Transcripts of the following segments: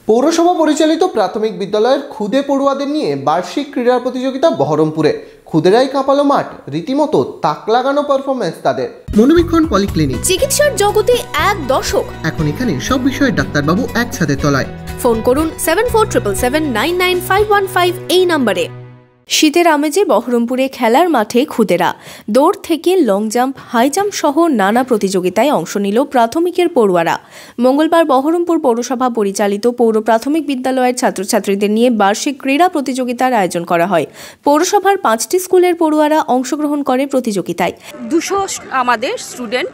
পৌরসভা পরিচালিত প্রাথমিক বিদ্যালয়ের খুদে পড়ুয়াদের নিয়ে বার্ষিক ক্রীড়া প্রতিযোগিতা বহরমপুরে। খুদেরাই কাঁপালো মাঠ, রীতিমতো তাক লাগানো পারফরমেন্স তাদের। মনোবীক্ষণ পলিক্লিনিক, চিকিৎসার জগতে এক দশক। এখন এখানে সব বিষয়ে ডাক্তারবাবু একসাথে তলায়। ফোন করুন 7477799515 এই নম্বরে। শীতের আমেজে বহরমপুরে খেলার মাঠে খুদেরা। দৌড় থেকে লং জাম্প, হাই জাম্প সহ নানা প্রতিযোগিতায় অংশ নিল প্রাথমিকের পড়ুয়ারা। মঙ্গলবার বহরমপুর পৌরসভা পরিচালিত পৌর প্রাথমিক বিদ্যালয়ের ছাত্রছাত্রীদের নিয়ে বার্ষিক ক্রীড়া প্রতিযোগিতার আয়োজন করা হয়। পৌরসভার 5টি স্কুলের পড়ুয়ারা অংশগ্রহণ করে প্রতিযোগিতায়। 200 আমাদের স্টুডেন্ট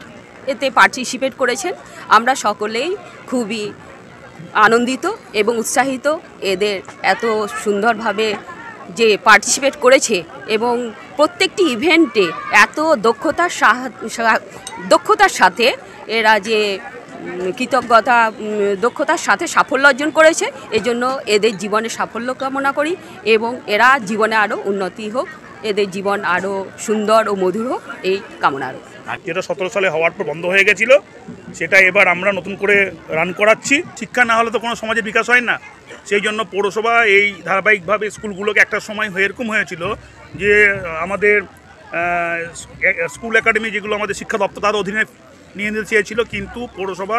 এতে পার্টিসিপেট করেছেন। আমরা সকলেই খুবই আনন্দিত এবং উৎসাহিত এদের এত সুন্দরভাবে যে পার্টিসিপেট করেছে এবং প্রত্যেকটি ইভেন্টে এত দক্ষতার সাথে এরা যে দক্ষতার সাথে সাফল্য অর্জন করেছে, এজন্য এদের জীবনে সাফল্য কামনা করি এবং এরা জীবনে আরও উন্নতি হোক, এদের জীবন আরও সুন্দর ও মধুর হোক এই কামনা। যেটা 17 সালে হওয়ার পর বন্ধ হয়ে গেছিল, সেটা এবার আমরা নতুন করে রান করাচ্ছি। শিক্ষা না হলে তো কোনো সমাজের বিকাশ হয় না। সেই জন্য পৌরসভা এই ধারাবাহিকভাবে স্কুলগুলোকে একটা সময় এরকম হয়েছিল যে আমাদের স্কুল একাডেমি যেগুলো আমাদের শিক্ষা দপ্তর তার অধীনে নিয়ে নিতে চেয়েছিল, কিন্তু পৌরসভা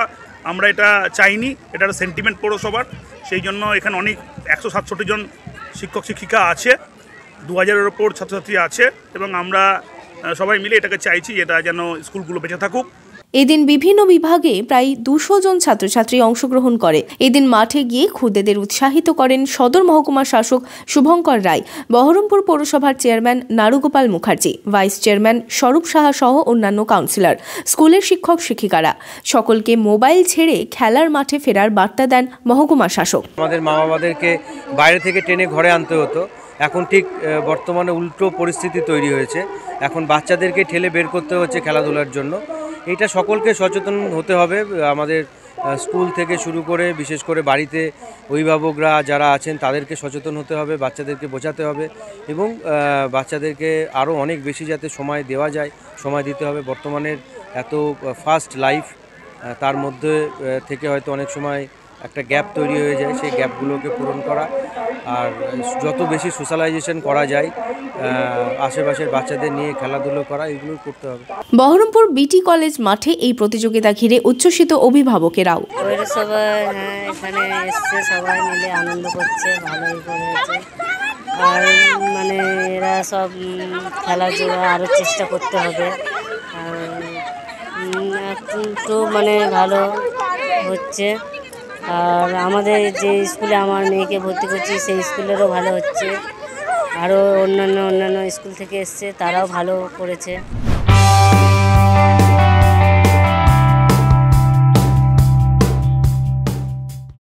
আমরা এটা চাইনি। এটা একটা সেন্টিমেন্ট পৌরসভার। সেই জন্য এখানে অনেক 167 জন শিক্ষক শিক্ষিকা আছে, 2000-এর ওপর ছাত্রছাত্রী আছে এবং আমরা সবাই মিলে এটাকে চাইছি এটা যেন স্কুলগুলো বেঁচে থাকুক। এদিন বিভিন্ন বিভাগে প্রায় 200 জন ছাত্রছাত্রী অংশগ্রহণ করে। এদিন মাঠে গিয়ে খুদেদের উৎসাহিত করেন সদর মহকুমা শাসক শুভঙ্কর রায়, বহরমপুর পৌরসভার chairman Narugopal Mukherjee, vice chairman স্বরূপ সাহা সহ অন্যান্য কাউন্সিলর, স্কুলের শিক্ষক শিক্ষিকারা। সকলকে মোবাইল ছেড়ে খেলার মাঠে ফেরার বার্তা দেন মহকুমা শাসক। আমাদের মা বাবাদেরকে বাইরে থেকে টেনে ঘরে আনতে হতো, এখন ঠিক বর্তমানে উল্টো পরিস্থিতি তৈরি হয়েছে। এখন বাচ্চাদেরকে ঠেলে বের করতে হচ্ছে খেলাধুলার জন্য। এটা সকলকে সচেতন হতে হবে। আমাদের স্কুল থেকে শুরু করে বিশেষ করে বাড়িতে অভিভাবকরা যারা আছেন তাদেরকে সচেতন হতে হবে, বাচ্চাদেরকে বোঝাতে হবে এবং বাচ্চাদেরকে আরও অনেক বেশি যাতে সময় দেওয়া যায় সময় দিতে হবে। বর্তমানের এত ফাস্ট লাইফ, তার মধ্যে থেকে হয়তো অনেক সময় একটা গ্যাপ তৈরি হয়ে যায়, সেই গ্যাপগুলোকে পূরণ করা আর যত বেশি সোশ্যালাইজেশন করা যায়, আশেপাশের বাচ্চাদের নিয়ে খেলাধুলো করা, এগুলো করতে হবে। বহরমপুর বিটি কলেজ মাঠে এই প্রতিযোগিতা ঘিরে উচ্ছ্বসিত অভিভাবকেরাও। এখানে এসছে, সবাই মিলে আনন্দ করছে, ভালোই করেছে। আর মানে এরা সব খেলাধুলা আরও চেষ্টা করতে হবে, একটু মানে ভালো হচ্ছে। আর আমাদের যে স্কুলে আমার মেয়েকে ভর্তি করছি সেই স্কুলেরও ভালো হচ্ছে, আরও অন্যান্য স্কুল থেকে এসছে, তারাও ভালো করেছে।